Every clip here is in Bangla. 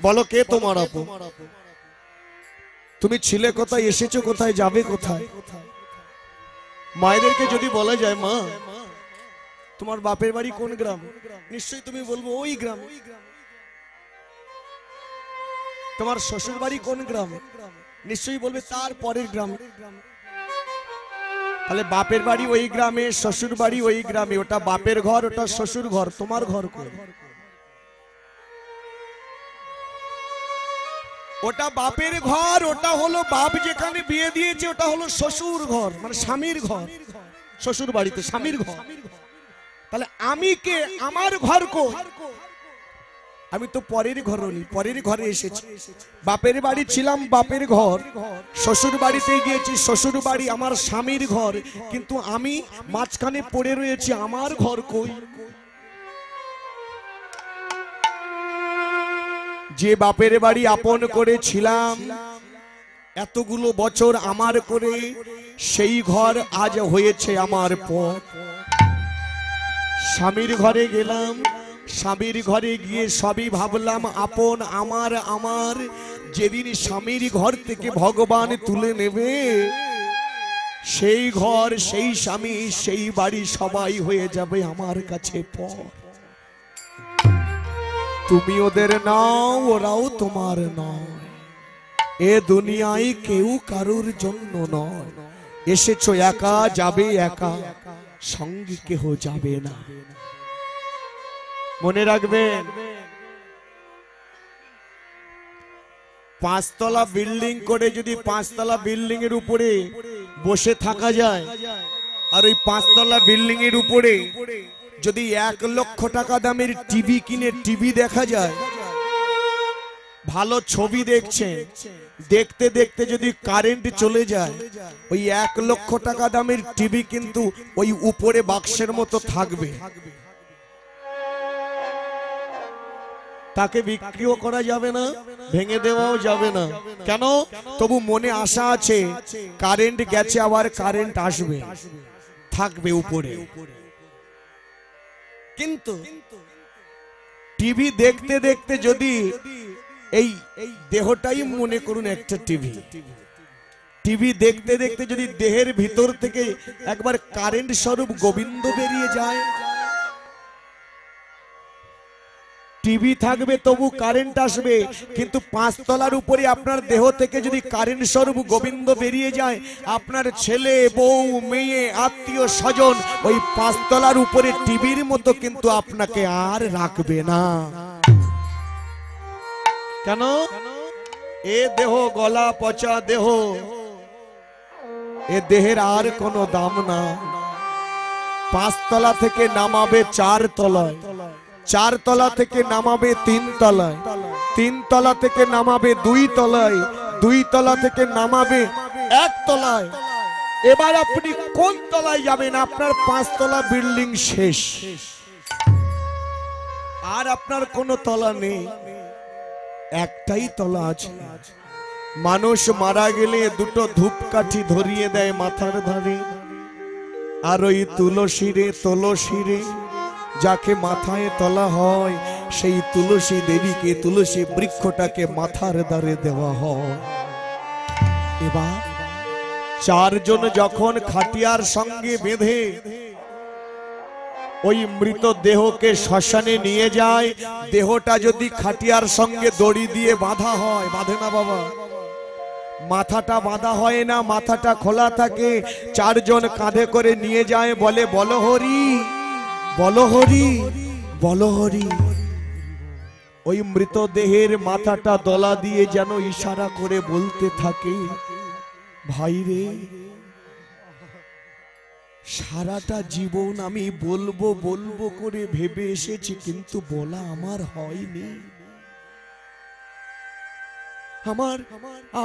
বলো কে তোমার আপন? তুমি ছিলে কোথায়, এসেছো কোথায়, যাবে কোথায়? মায়েদেরকে যদি বলা যায় মা তোমার বাপের বাড়ি কোন গ্রাম, নিশ্চয়ই তুমি বলবো ওই গ্রাম। তোমার শ্বশুর বাড়ি কোন গ্রাম, নিশ্চয়ই বলবে তার পরের গ্রাম। তাহলে বাপের বাড়ি ওই গ্রামে, শ্বশুর বাড়ি ওই গ্রামে, ওটা বাপের ঘর, ওটা শ্বশুর ঘর, তোমার ঘর কোন? ওটা বাপের ঘর, ওটা হলো বাপ যেখানে বিয়ে দিয়েছে, ওটা হলো শ্বশুর ঘর, মানে স্বামীর ঘর। শ্বশুর বাড়িতে স্বামীর ঘর। তাহলে আমি কে, আমার ঘর কোন? আমি তো পরের ঘরনি, পরের ঘরে এসেছি। বাপের বাড়ি ছিলাম, বাপের ঘর। শ্বশুর বাড়িতে গিয়েছি, শ্বশুর বাড়ি আমার স্বামীর ঘর। কিন্তু আমি মাঝখানে পড়ে রয়েছি, আমার ঘর কই? যে বাপের বাড়ি আপন করেছিলাম এতগুলো বছর আমার করে, সেই ঘর আজ হয়েছে আমার পর। স্বামীর ঘরে গেলাম, স্বামীর ঘরে গিয়ে সবই ভাবলাম আপন আমার আমার। যেদিন স্বামীর ঘর থেকে ভগবান তুলে নেবে, সেই ঘর, সেই স্বামী, সেই বাড়ি সবাই হয়ে যাবে আমার কাছে পর। তুমি ওদের নাও, ওরাও তোমার নয়। এ দুনিয়ায় কেউ কারুর জন্য নয়। এসেছো একা, যাবে একা, সঙ্গে কেহ যাবে না। মনে রাখবেন, 5 তলা বিল্ডিং করে যদি 5 তলা বিল্ডিং এর উপরে বসে থাকা যায়, আর ওই 5 তলা বিল্ডিং এর উপরে যদি 1 লক্ষ টাকা দামের টিভি কিনে টিভি দেখা যায়, ভালো ছবি দেখছেন, দেখতে দেখতে যদি কারেন্ট চলে যায়, ওই 1 লক্ষ টাকা দামের টিভি কিন্তু ওই উপরে বাক্সের মতো থাকবে। তাকে বিক্রিও করা যাবে না, ভেঙে দেওয়াও যাবে না। কেন? তবু মনে আশা আছে, কারেন্ট গেছে আবার কারেন্ট আসবে, থাকবে উপরে। কিন্তু টিভি দেখতে দেখতে যদি এই দেহটাই মনে করুন একটা টিভি, টিভি দেখতে দেখতে যদি দেহের ভিতর থেকে একবার কারেন্ট স্বরূপ গোবিন্দ বেরিয়ে যায়, টিভি থাকবে তবু কারেন্ট আসবে, কিন্তু 5 তলার উপরে আপনার দেহ থেকে যদি কারেন্ট স্বরূপ গোবিন্দ বেরিয়ে যায়, আপনার ছেলে, বউ, মেয়ে, আত্মীয় স্বজন ওই 5 তলার উপরে টিভির মতো কিন্তু আপনাকে আর রাখবে না। কেন? এ দেহ গলা পচা দেহ, এ দেহের আর কোনো দাম না। 5 তলা থেকে নামাবে 4 তলায়, 4 তলা থেকে নামাবে 3 তলায়, 3 তলা থেকে নামাবে 2 তলায়, 2 তলা থেকে নামাবে 1 তলায়। এবার আপনি কোন তলায় যাবেন? আপনার 5 তলা বিল্ডিং শেষ, আর আপনার কোনো তলা নেই, একটাই তলা আছে। মানুষ মারা গেলে 2টো ধূপকাঠি ধরিয়ে দেয় মাথার ধারে, আর ওই তুলসীরে যাকে মাথায় তোলা হয়, সেই তুলসী দেবীকে, তুলসী বৃক্ষটাকে মাথার দ্বারে দেওয়া হয়। এবার 4 জন যখন খাটিয়ার সঙ্গে বেঁধে ওই মৃত দেহকে শ্মশানে নিয়ে যায়, দেহটা যদি খাটিয়ার সঙ্গে দড়ি দিয়ে বাঁধা হয়, বাঁধে না বাবা, মাথাটা বাঁধা হয় না, মাথাটা খোলা থাকে। 4 জন কাঁধে করে নিয়ে যায়, বলে বলো হরি, বলো হরি, বলো হরি। ওই মৃতদেহের মাথাটা দলা দিয়ে যেন ইশারা করে বলতে থাকে, ভাই রে, সারাটা জীবন আমি বলবো বলবো করে ভেবে এসেছি, কিন্তু বলা আমার হয়নি।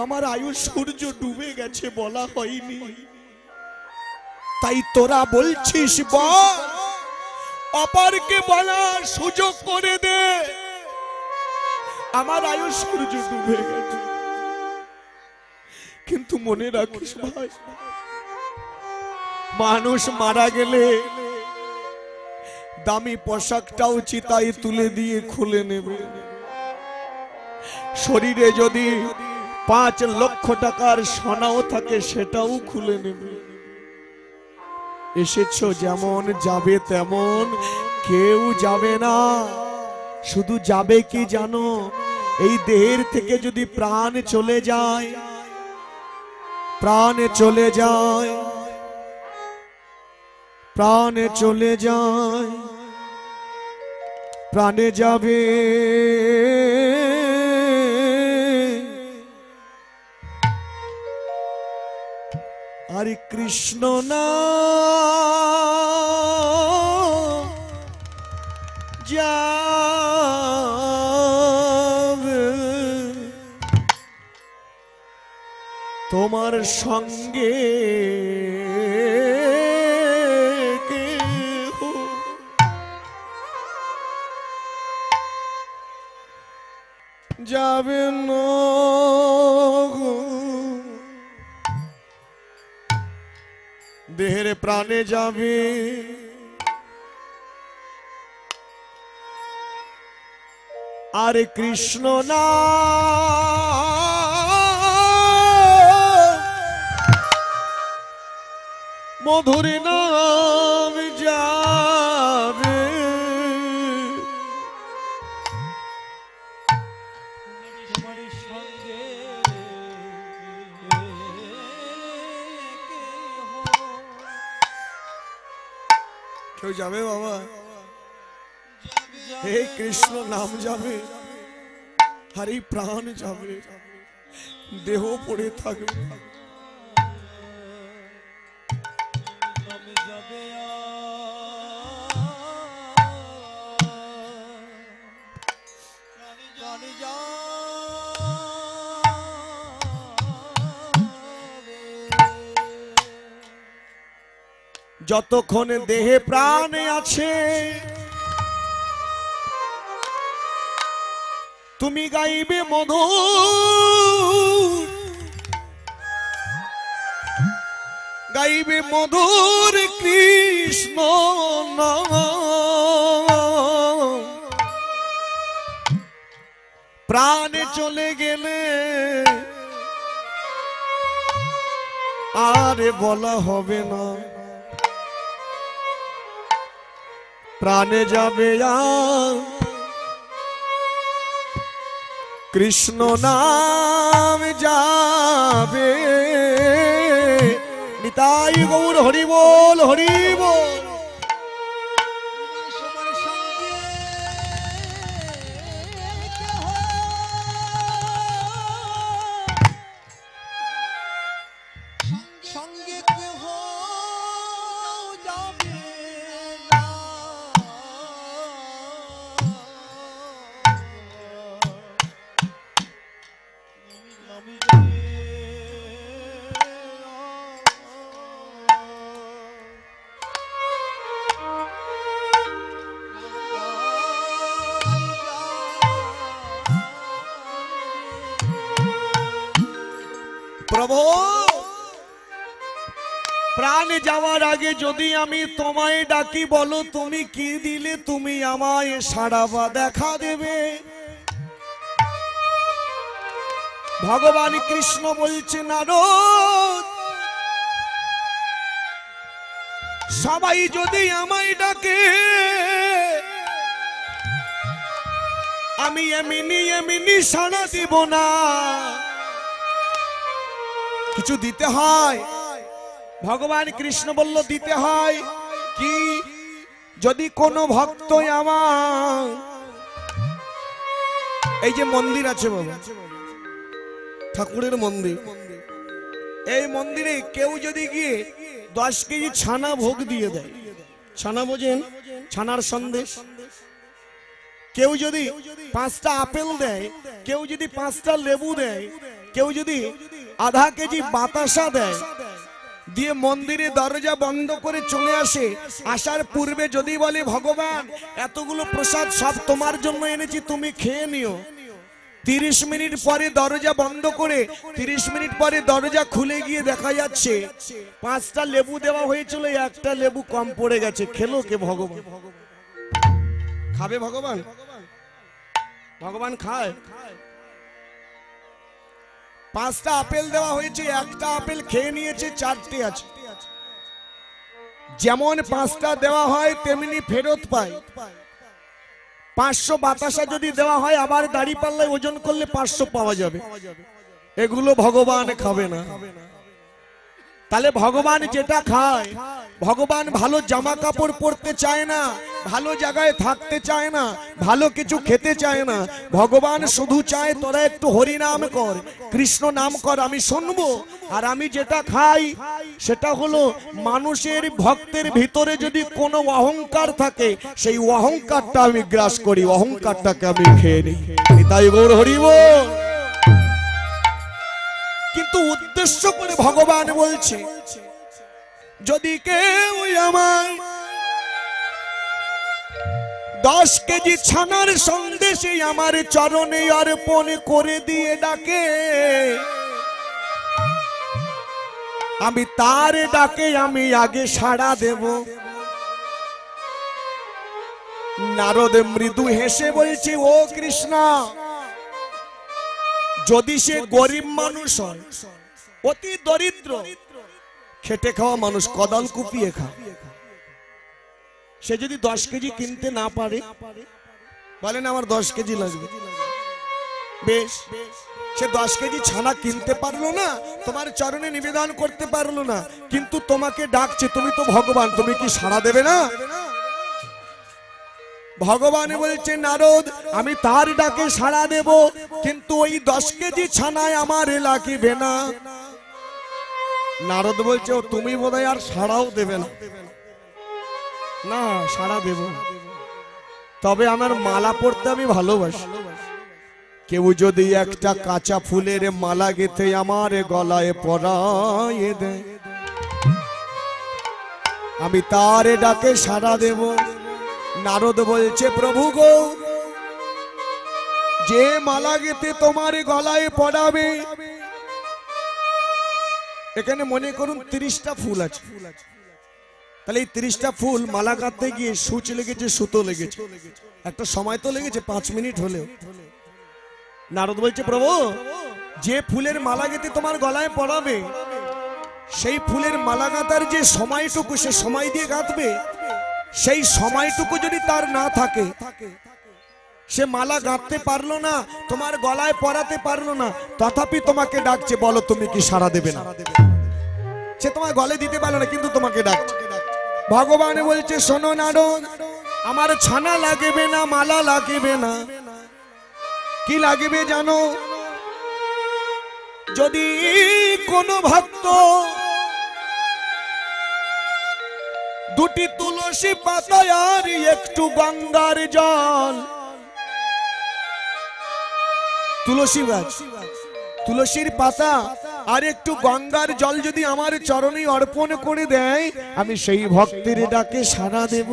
আমার আয়ু সূর্য ডুবে গেছে, বলা হয়নি। তাই তোরা বলছিস বল, অপরকে বলার সুযোগ করে দে। আমার আয়ু সূর্য ডুবে গেছে, কিন্তু মনে রাখিস ভাই, মানুষ মারা গেলে দামি পোশাকটাও চিতায় তুলে দিয়ে খুলে নেবে। শরীরে যদি 5 লক্ষ টাকার সোনাও থাকে সেটাও খুলে নেবে। এসেছো যেমন যাবে তেমন, কেউ যাবে না। শুধু যাবে কি জানো, এই দেহের থেকে যদি প্রাণ চলে যায়, প্রাণে চলে যায়, প্রাণে চলে যায়, প্রাণে যাবে হরে কৃষ্ণ নাম যাবে তোমার সঙ্গে যাবে না, দেহের প্রাণে যাবে। আরে কৃষ্ণ নাম মধুর নাম যাবে কেউ যাবে বাবা? হে কৃষ্ণ নাম যাবে, আর এই প্রাণ যাবে, দেহ পড়ে থাকবে। যতক্ষণ দেহে প্রাণে আছে তুমি গাইবে মধুর, গাইবে মধুর কৃষ্ণ নাম। প্রাণে চলে গেলে আরে বলা হবে না, প্রাণে যাবে কৃষ্ণ নাম যাবে। নিতাই গৌর হরি বল, হরি বল। প্রভু, প্রাণ যাওয়ার আগে যদি আমি তোমায় ডাকি, বলো তুমি কি দিলে তুমি আমায় সাড়া বা দেখা দেবে। ভগবান কৃষ্ণ বলছে নারদ, সবাই যদি আমায় ডাকে আমি এমনি এমনি সাড়া দিব না, কিছু দিতে হয়। ভগবান কৃষ্ণ বলল দিতে হয় কি? যদি কোনো ভক্ত আমার, এই যে মন্দির আছে বাবা, ঠাকুরের মন্দির, এই মন্দিরে কেউ যদি গিয়ে 10 কেজি ছানা ভোগ দিয়ে দেয়, ছানা বোঝেন, ছানার সন্দেশ, কেউ যদি 5টা আপেল দেয়, কেউ যদি 5টা লেবু দেয়, কেউ যদি আধা কেজি বাতাসা দেয়, দিয়ে মন্দিরে দরজা বন্ধ করে চলে আসে, আসার পূর্বে যদি বলে ভগবান এতগুলো প্রসাদ সব তোমার জন্য এনেছি তুমি খেয়ে নিও, 30 মিনিট পরে দরজা বন্ধ করে 30 মিনিট পরে দরজা খুলে গিয়ে দেখা যাচ্ছে 5টা লেবু দেওয়া হয়েছিল, 1টা লেবু কম পড়ে গেছে, খেলো কে? ভগবান খাবে? ভগবান, ভগবান খায়? 5টা আপেল দেওয়া হয়েছে, একটা আপেল খেয়ে নিয়েছে, 4টে আছে। যেমন 5টা দেওয়া হয় তেমনি ফেরত পায়। 500 বাতাসা যদি দেওয়া হয়, আবার দাড়ি পাল্লায় ওজন করলে 500 পাওয়া যাবে। এগুলো ভগবান খাবে না। তাহলে ভগবান যেটা খায়, ভগবান ভালো জামা কাপড় পরতে চায় না, ভালো জায়গায় থাকতে চায় না, ভালো কিছু খেতে চায় না। ভগবান শুধু চায় তোরা একটু হরি নাম কর, কৃষ্ণ নাম কর, আমি শুনবো। আর আমি যেটা খাই সেটা হলো মানুষের ভক্তের ভিতরে যদি কোনো অহংকার থাকে, সেই অহংকারটা আমি গ্রাস করি, অহংকারটাকে আমি খেয়ে নিই। তাই গৌর হরি বল। কিন্তু উদ্দেশ্য করে ভগবান বলছে, যদি কেউ আমায় 10 কেজি ছানার সন্দেশে আমার চরণে অর্পণ করে দিয়ে ডাকে, আমি তার ডাকে আমি আগে সাড়া দেব। নারদ মৃদু হেসে বলছে, ও কৃষ্ণ, যদি সে গরিব মানুষ হয়, অতি দরিদ্র, খেটে খাওয়া মানুষ, কদাল কুপিয়ে খা, সে যদি 10 কেজি কিনতে না পারে, বলেন আমার 10 কেজি লাগবে, বেশ, সে 10 কেজি ছানা কিনতে পারলো না, তোমার চরণে নিবেদন করতে পারলো না, কিন্তু তোমাকে ডাকছে, তুমি তো ভগবান, তুমি কি সাড়া দেবে না? ভগবান বলছে, নারদ, আমি তার ডাকে সাড়া দেব, কিন্তু ওই 10 কেজি ছানায় আমার লাগিবে না। নারদ বলছে, ও তুমি বোধহয় আর সাড়াও দেবে না। না, সাড়া দেব, তবে আমার মালা পরতে আমি ভালোবাসি। কেউ যদি একটা কাঁচা ফুলের মালা গেঁথে আমার গলায় পরায়ে দেয়, আমি তার ডাকে সাড়া দেব। নারদ বলছে, প্রভু গো, যে মালা গেঁথে তোমার গলায় পড়াবে, এখানে মনে করুন 30টা ফুল আছে, তাহলে এই 30টা ফুল মালা গাঁথতে গিয়ে সূচ লেগেছে, সুতো লেগেছে, একটা সময় তো লেগেছে, 5 মিনিট হলেও। নারদ বলছে, প্রভু, যে ফুলের মালা গেঁথে তোমার গলায় পড়াবে, সেই ফুলের মালা গাঁথার যে সময়টুকু, সে সময় দিয়ে গাঁথবে, সেই সময়টুকু যদি তার না থাকে, সে মালা গাঁথতে পারলো না, তোমার গলায় পরাতে পারলো না, তথাপি তোমাকে ডাকছে, বলো তুমি কি সাড়া দেবে না? সে তোমার গলে দিতে পারলো না, কিন্তু তোমাকে ডাকছে। ভগবান বলছে, শোনো নারদ, আমার ছানা লাগবে না, মালা লাগবে না, কি লাগবে জানো? যদি কোনো ভক্ত 2টি তুলসী পাতা আর একটু গঙ্গার জল, তুলসী গাছ, তুলসীর পাতা আর একটু গঙ্গার জল যদি আমার চরণে অর্পণ করে দেয়, আমি সেই ভক্তের ডাকে সাড়া দেব।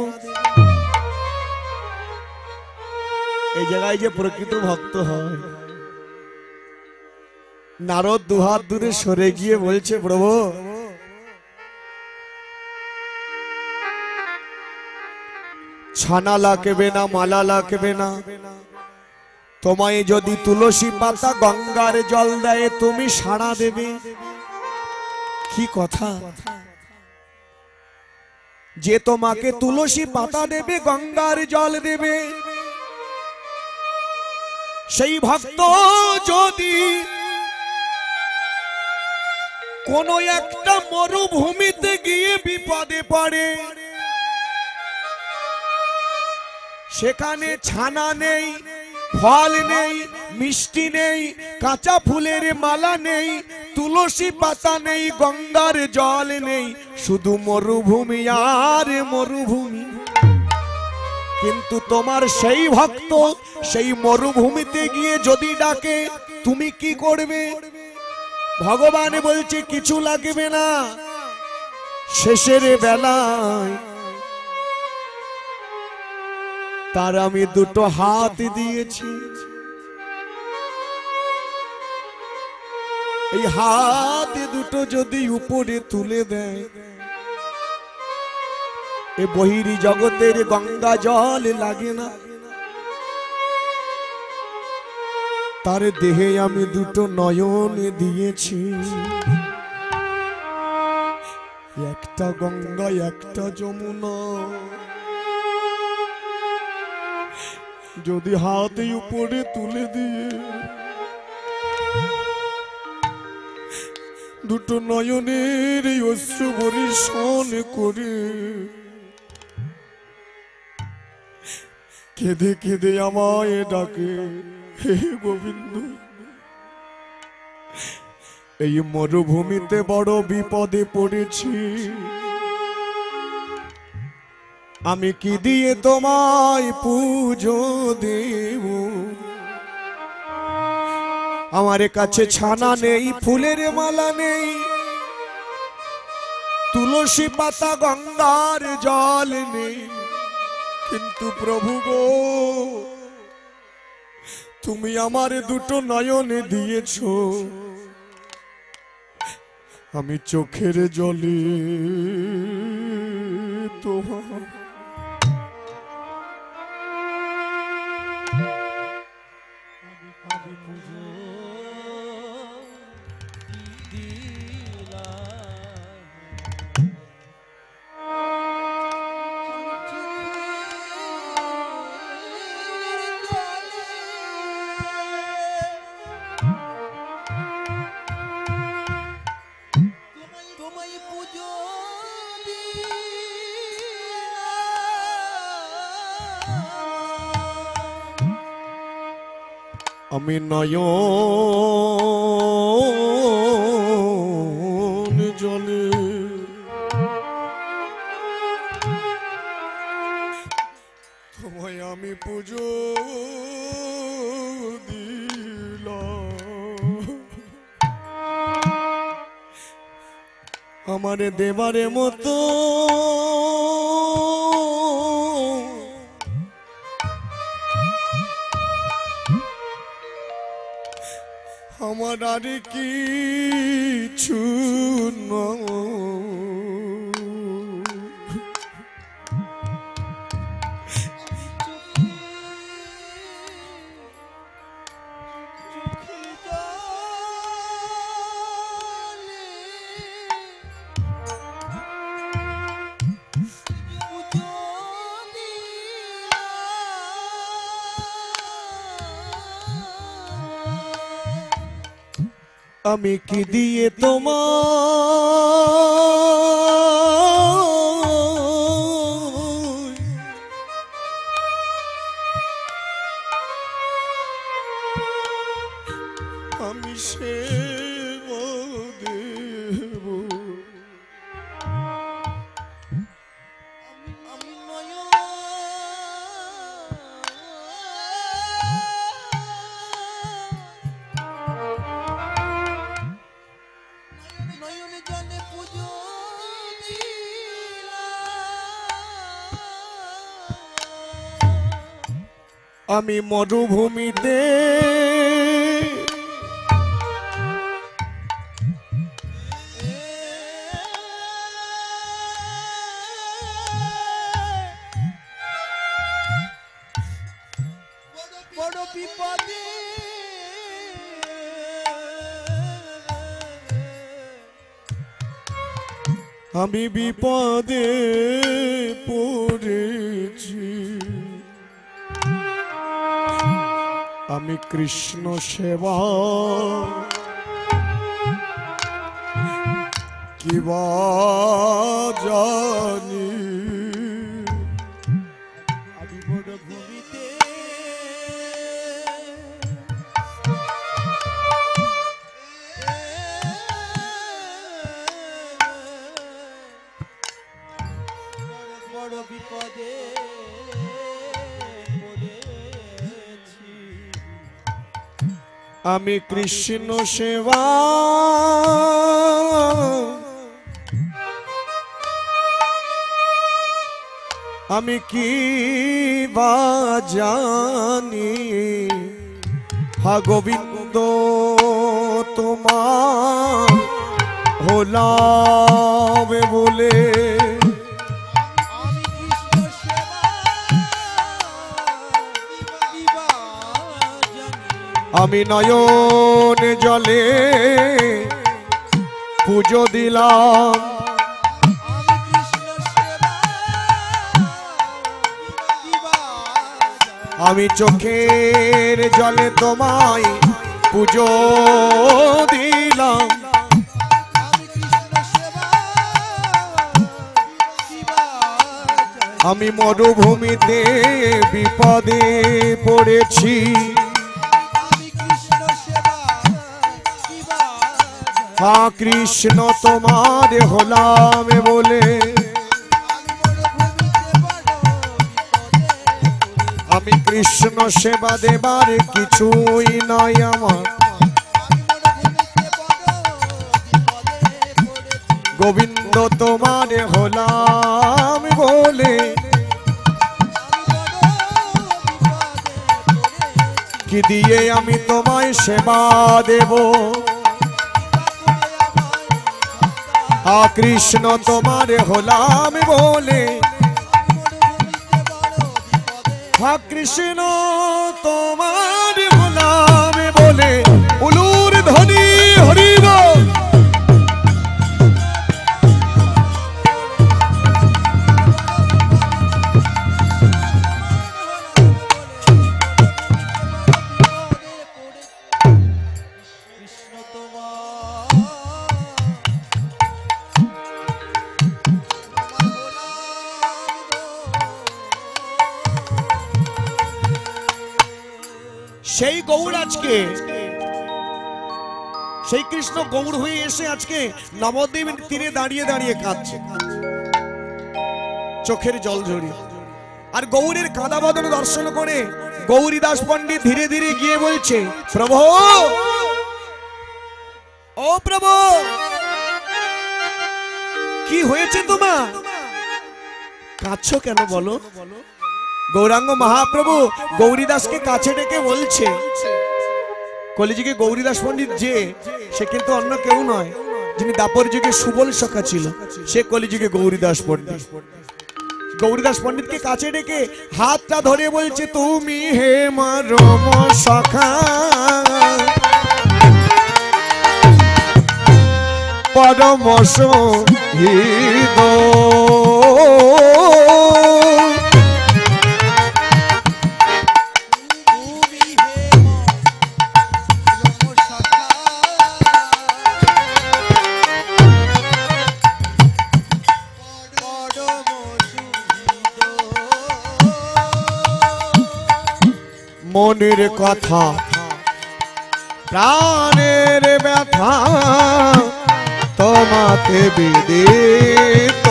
এই জায়গায় যে প্রকৃত ভক্ত হয়, নারদ দুহাত দূরে সরে গিয়ে বলছে, প্রভু, ছানা লাগবে না, মালা লাগবে না, তোমায় যদি তুলসী পাতা গঙ্গার জল দেয়, তুমি সাড়া দেবে। কি কথা! যে তোমাকে তুলসী পাতা দেবে, গঙ্গার জল দেবে, সেই ভক্ত যদি কোন একটা মরুভূমিতে গিয়ে বিপদে পড়ে, সেখানে ছানা নেই, ফল নেই, মিষ্টি নেই, কাঁচা ফুলের মালা নেই, তুলসী পাতা নেই, গঙ্গার জল নেই, শুধু মরুভূমি আর মরুভূমি, কিন্তু তোমার সেই ভক্ত সেই মরুভূমিতে গিয়ে যদি ডাকে, তুমি কি করবে? ভগবান বলছে, কিছু লাগবে না, শেষের বেলায় তার আমি 2টো হাত দিয়েছি, এই হাত 2টো যদি উপরে তুলে দেয়, এ বহিরি জগতের গঙ্গা জল লাগে না। তার দেহে আমি দুটো নয়ন দিয়েছি, একটা গঙ্গা একটা যমুনা। যদি হাতে উপরে তুলে দিয়ে দুটো নয়নের এই অশ্রু বর্ষণ করে কেঁদে কেঁদে আমায় ডাকে, হে গোবিন্দ, এই মরুভূমিতে বড় বিপদে পড়েছি, আমি কি দিয়ে তোমায় পুজো দেব? আমার কাছে ছানা নেই, ফুলের মালা নেই, তুলসী পাতা গঙ্গার জল নেই, কিন্তু প্রভু গো, তুমি আমার দুটো নয়ন দিয়েছো, আমি চোখের জলে তোমার আমি নয়ন জলে তোমায় আমি পুজো দিলাম, আমারে দেবারে মতো আমার আর কিছু আমি কি দিয়ে তোমায় আমি সেবা দেব? আমি মরুভূমিতে বড় বিপদে আমি বিপদে পড়েছি, আমি কৃষ্ণ সেবা কিবা জানি, আমি বড় ভূমিতে বড় বিপদে আমি কৃষ্ণ সেবা আমি কি বা জানি, হা গোবিন্দ তোমার হলাম বলে আমি নয়ন জলে পুজো দিলাম, আমি চোখের জলে তোমায় পুজো দিলাম, আমি মরুভূমিতে বিপদে পড়েছি, হা কৃষ্ণ তোমার হলাম বলে, আমি কৃষ্ণ সেবা দেবার কিছুই নাই আমার, গোবিন্দ তোমার হলাম বলে, কি দিয়ে আমি তোমায় সেবা দেব, হা কৃষ্ণ তোমার হলাম বলে, হা কৃষ্ণ তোমার হলাম বলে, উলুর ধ্বনি হরিব। সেই গৌর আজকে, সেই কৃষ্ণ গৌর হয়ে এসে আজকে নবদ্বীপের তীরে দাঁড়িয়ে দাঁড়িয়ে কাঁদছে, চোখের জল ঝরিয়ে। আর গৌরের কাঁদা বদন দর্শন করে গৌরীদাস পণ্ডিত ধীরে ধীরে গিয়ে বলছে, প্রভু ও প্রভু, কি হয়েছে তোমার, কাঁদছো কেন বলো। গৌরাঙ্গ মহাপ্রভু গৌরীদাসকে কাছে ডেকে বলছে, কলিযুগে গৌরীদাস পণ্ডিত যে, সে কিন্তু অন্য কেউ নয়, যিনি দাপর যুগে সুবল সখা ছিল, সে কলিযুগে গৌরীদাস পণ্ডিত। গৌরীদাস পণ্ডিতকে কাছে ডেকে হাতটা ধরে বলছে, তুমি হে মরম সখা পরম সহিত, মনের কথা প্রাণের ব্যথা তোমাকে বিদিত,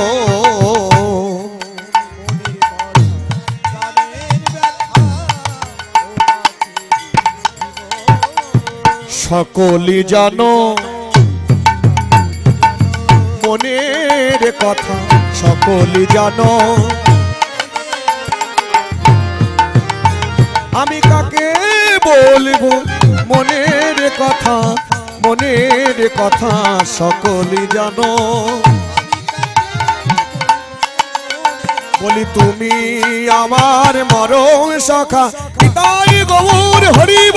সকলি জানো মনের কথা, সকলি জানো আমি কাকে বলবো মনের কথা, মনের কথা সকলি জানো, বলি তুমি আমার মরম সখা পিতাই গৌর হরিব,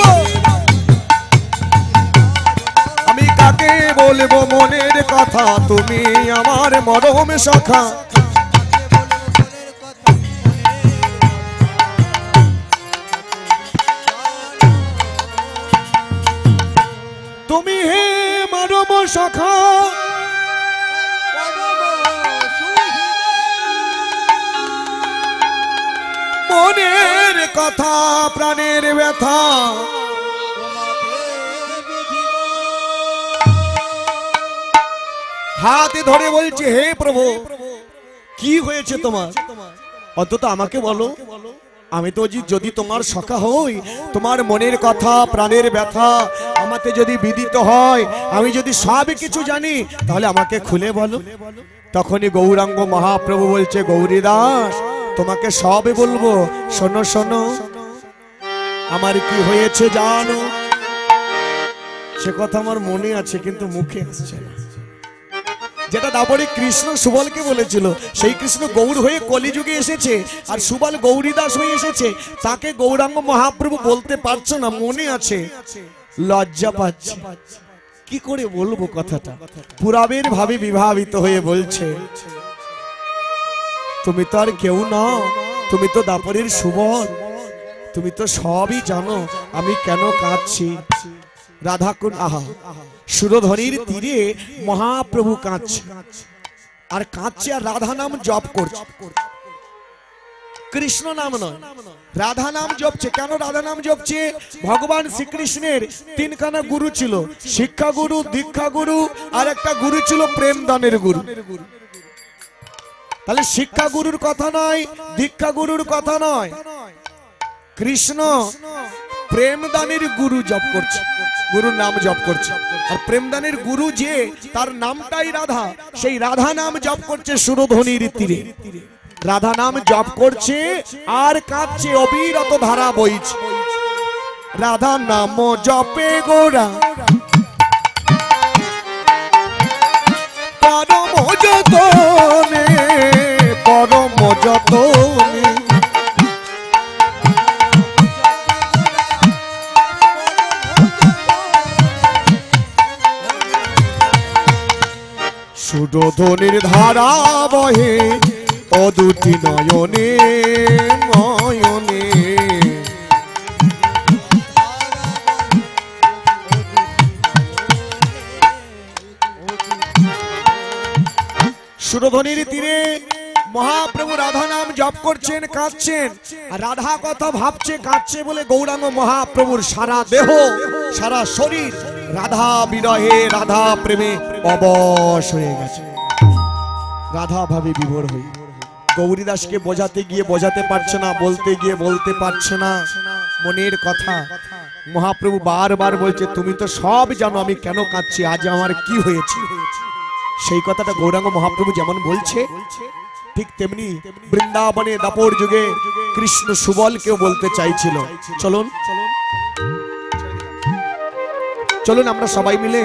আমি কাকে বলবো মনের কথা, তুমি আমার মরম সখা, তুমি হে মরম সখা মনের কথা প্রাণের ব্যথা, হাতে ধরে বলছে, হে প্রভু কি হয়েছে তোমার, অন্তত আমাকে বলো, আমি তো যদি তোমার সখা হই, তোমার মনের কথা প্রাণের ব্যথা আমাকে যদি বিদিত হয়, আমি যদি সব কিছু জানি, তাহলে আমাকে খুলে বলো। তখনই গৌরাঙ্গ মহাপ্রভু বলছে, গৌরীদাস তোমাকে সবই বলবো, শোনো শোনো আমার কি হয়েছে জানো, সে কথা আমার মনে আছে কিন্তু মুখে আসছে না। যেটা দাপরে কৃষ্ণ সুবলকে বলেছিল, সেই কৃষ্ণ গৌর হয়ে কলিযুগে এসেছে আর সুবল গৌরীদাস হয়ে এসেছে। তাকে গৌরাঙ্গ মহাপ্রভু বলতে পারছো না, মনে আছে, লজ্জা পাচ্ছে। কি করে বলবো কথাটা? পুরাবের ভাবে বিভাবিত হয়ে বলছে, তুমি তো আর কেউ নও, তুমি তো দাপরের সুবল, তুমি তো সবই জানো আমি কেন কাঁদছি। রাধা কুন আহা, সুরধনির তীরে মহাপ্রভু কাঁদছে আর কাঁদছে আর রাধা নাম জপ করছে, কৃষ্ণ নাম নয়, রাধা নাম জপছে। কেন রাধা নাম জপছে? ভগবান শ্রীকৃষ্ণের তিনখানা গুরু ছিল, শিক্ষা গুরু, দীক্ষা গুরু আর একটা গুরু ছিল প্রেমদানের গুরু। তাহলে শিক্ষা গুরুর কথা নয়, দীক্ষা গুরুর কথা নয়, কৃষ্ণ প্রেমদানের গুরু জপ করছে, গুরুর নাম জপ করছে। আর প্রেমদানের গুরু যে, তার নামটাই রাধা, সেই রাধা নাম জপ করছে সুরধনির তীরে। রাধা নাম জপ করছে আর কাঁদছে, অবিরত ধারা বইছে। রাধা নাম জপে গোরা পরম যতনে, পরম যতনে, সুরধনির ধারা বহে ও দুটি নয়নে নয়নে। সুরধনির তীরে মহাপ্রভু রাধা নাম জপ করছেন, কাঁদছেন। আর রাধা কথা ভাবছে, কাঁদছে বলে গৌরাঙ্গ মহাপ্রভুর সারা দেহ, সারা শরীর রাধা বিরহে, রাধা প্রেমে অবশ হয়ে গেছে। রাধা ভাবে বিভোর হয়ে গৌরীদাসকে বোঝাতে গিয়ে বোঝাতে পারছে না, বলতে গিয়ে বলতে পারছে না মনের কথা। মহাপ্রভু বারবার বলছে, তুমি তো সব জানো আমি কেন কাঁদছি, আজ আমার কি হয়েছে। সেই কথাটা গৌরাঙ্গ মহাপ্রভু যেমন বলছে, ঠিক তেমনি বৃন্দাবনে দাপর যুগে কৃষ্ণ সুবলকেও বলতে চাইছিল। চলুন চলুন আমরা সবাই মিলে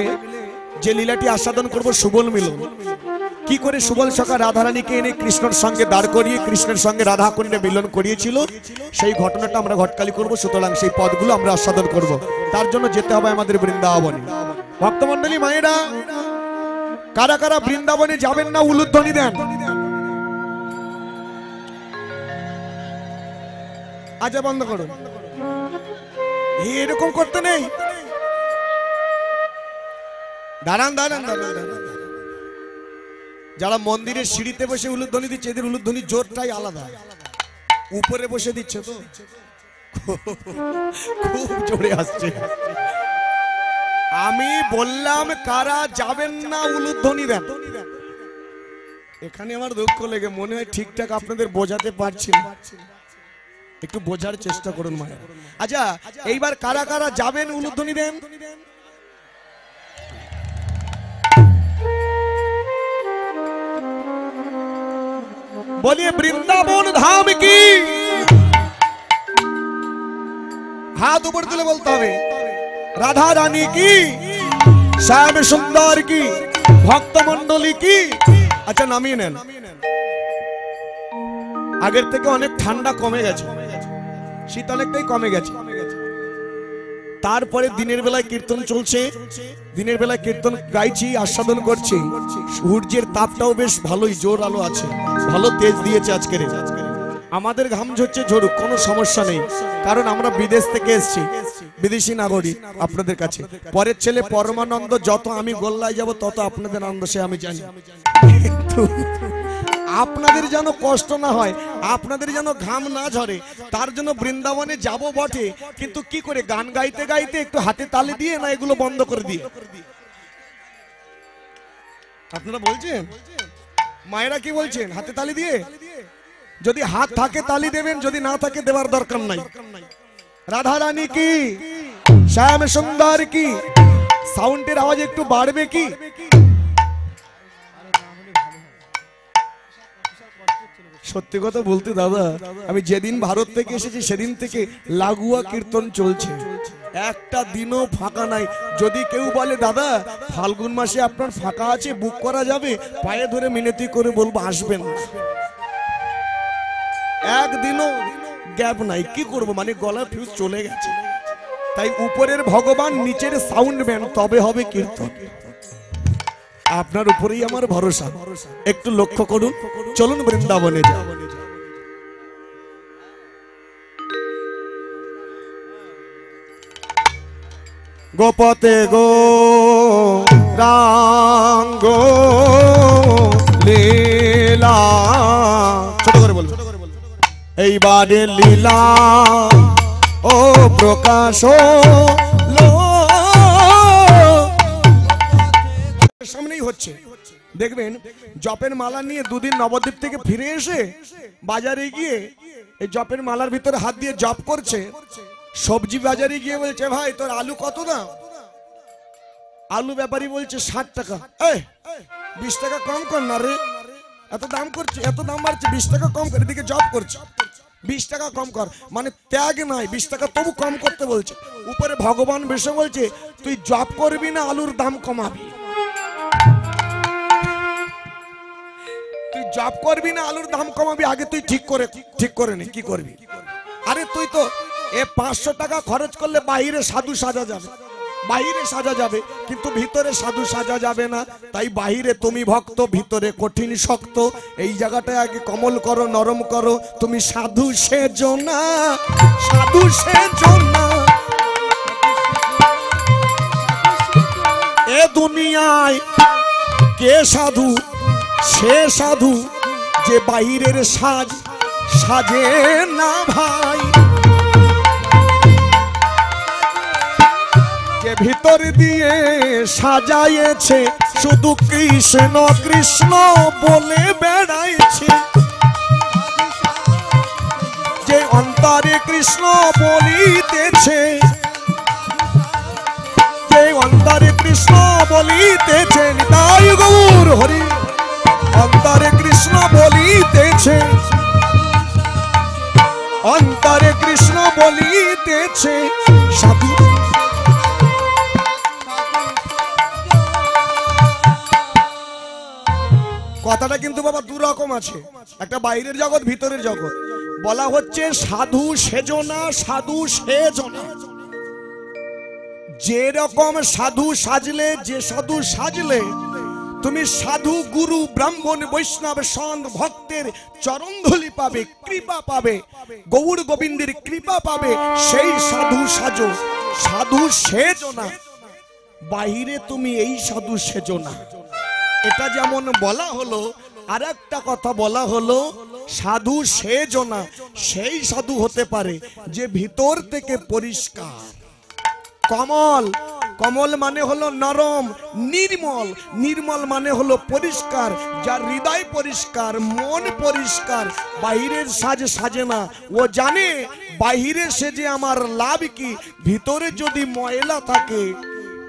যে লীলাটি আস্বাদন করব, সুবল মিলন। কি করে সুবল সখা রাধারানীকে এনে কৃষ্ণের সঙ্গে দাঁড় করিয়ে কৃষ্ণের সঙ্গে রাধা কুণ্ডে মিলন করিয়েছিল, সেই ঘটনাটা আমরা ঘটকালি করব। সুতরাং সেই পদগুলো আমরা আস্বাদন করব। তার জন্য যেতে হবে আমাদের বৃন্দাবনে। ভক্তমণ্ডলী মায়েরা, কারা কারা বৃন্দাবনে যাবেন না উলুধ্বনি দেন। আচ্ছা বন্ধ করুন, এরকম করতে নেই। দাঁড়ান দাঁড়ান দাঁড়ান। যারা মন্দিরের সিঁড়িতে বসে উলুধ্বনি দিচ্ছে, এদের উলুধ্বনির জোরটাই আলাদা। উপরে বসে দিচ্ছে তো খুব জোরে আসছে। আমি বললাম কারা যাবেন না উলুধ্বনি দেন। এখানে আমার দুঃখ লেগে মনে হয় ঠিকঠাক আপনাদের বোঝাতে পারছি না, একটু বোঝার চেষ্টা করুন মায়ের। আচ্ছা এইবার কারা কারা যাবেন উলুধ্বনি দেন। बोलिए वृंदावन धाम की। हाथ ऊपर तुले बोलते হবে, राधा रानी की, श्याम सुंदर की, भक्त मंडली की। अच्छा नामिয়ে নেন। আগের থেকে অনেক ঠান্ডা কমে গেছে, শীত অনেকটাই কমে গেছে। তারপরে দিনের বেলায় কীর্তন চলছে, দিনের বেলায় কীর্তন গাইছি, আস্বাদন করছি। সূর্যের তাপটাও বেশ ভালোই জোর আলো আছে, ভালো তেজ দিয়েছে আজকের। আমাদের ঘাম ঝরছে ঝরুক, কোনো সমস্যা নেই, কারণ আমরা বিদেশ থেকে এসেছি, বিদেশি নাগরিক আপনাদের কাছে। পরের ছেলে পরমানন্দ, যত আমি গোল্লায় যাব তত আপনাদের আনন্দ, সে আমি জানি। আপনাদের যেন কষ্ট না হয়, আপনাদের যেন ঘাম না ঝরে, তার জন্য বৃন্দাবনে যাব বটে, কিন্তু কি করে গান গাইতে গাইতে একটু হাতে তালি দিয়ে না এগুলো বন্ধ করে দিয়ে। আপনারা বলছেন, মায়েরা কি বলছেন, হাতে তালি দিয়ে? যদি হাত থাকে তালি দেবেন, যদি না থাকে দেওয়ার দরকার নাই। রাধা রানী কি, শ্যাম সুন্দর কি। সাউন্ডের আওয়াজ একটু বাড়বে কি? সত্যি কথা বলতে দাদা, আমি যেদিন ভারত থেকে এসেছি সেদিন থেকে লাগোয়া কীর্তন চলছে। একটা দিনও ফাঁকা নাই। যদি কেউ বলে দাদা ফাল্গুন মাসে আপনার ফাঁকা আছে, বুক করা যাবে, পায়ে ধরে মিনতি করে বলবো আসবেন না। একদিনও গ্যাপ নাই। কি করব, মানে গলা ফিউজ চলে গেছে। তাই উপরের ভগবান, নিচের সাউন্ডম্যান, তবে হবে কীর্তন। আপনার উপরেই আমার ভরসা। একটু লক্ষ্য করুন, চলুন বৃন্দাবনে যাও। গোপতে গো রাঙ্গ লীলা, ছোট করে বলবো, এইবারে লীলা ও প্রকাশ সামনেই হচ্ছে। দেখবেন জপের মালা নিয়ে দুদিন নবদ্বীপ থেকে ফিরে এসে বাজারে গিয়ে এই জপের মালার ভিতরে হাত দিয়ে জপ করছে। সবজি বাজারে গিয়ে বলছে ভাই তোর আলু কত দাম? আলু ব্যাপারী বলছে 60 টাকা। 20 টাকা কম কর না রে, এত দাম করছে, এত দাম বাড়ছে, 20 টাকা কম করে। এদিকে জব করছে, 20 টাকা কম কর, মানে ত্যাগ নাই, 20 টাকা তবু কম করতে বলছে। উপরে ভগবান বসে বলছে তুই জব করবি না আলুর দাম কমাবি, তুই জব করবি না আলুর দাম কমাবি, আগে তুই ঠিক করে নে কি করবি। আরে তুই তো 500 টাকা খরচ করলে বাইরে সাধু সাজা যাবে, বাইরে সাজা যাবে, কিন্তু ভিতরে সাধু সাজা যাবে না। তাই বাইরে তুমি ভক্ত, ভিতরে কঠিন শক্ত। এই জায়গাটায় আগে কমল করো, নরম করো। তুমি সাধু সেজো না, সাধু সেজো না। এ দুনিয়ায় কে সাধু? সে সাধু যে বাইরের সাজ সাজে না ভাই, যে ভিতর দিয়ে সাজাইছে শুধু কৃষ্ণ কৃষ্ণ বলে বেড়াইছে, যে অন্তরে কৃষ্ণ বলিতেছে, যে অন্তরে কৃষ্ণ বলিতেছে, নিতাই গৌর হরি, অন্তরে কৃষ্ণ বলিতেছে, অন্তরে কৃষ্ণ বলিতেছে সাধু। কথাটা কিন্তু বাবা দু রকম আছে, একটা বাইরের জগৎ, ভিতরের জগৎ। বলা হচ্ছে সাধু সেজো না, সাধু সেজো না। যে রকম সাধু সাজলে, যে সাধু সাজলে তুমি সাধু গুরু ব্রাহ্মণ বৈষ্ণব সন্ত ভক্তের চরণধুলি পাবে, কৃপা পাবে, গৌর গোবিন্দের কৃপা পাবে, সেই সাধু সাজো। সাধু সেজো না বাইরে, তুমি এই সাধু সেজো না। এটা যেমন বলা হলো, আর একটা কথা বলা হলো সাধু সেজো না, সেই সাধু হতে পারে যে ভিতর থেকে পরিষ্কার। কমল, কমল মানে হলো নরম, নির্মল, নির্মল মানে হলো পরিষ্কার। যার হৃদয় পরিষ্কার, মন পরিষ্কার, বাহিরের সাজ সাজে না। ও জানে বাহিরে সেজে আমার লাভ কি, ভিতরে যদি ময়লা থাকে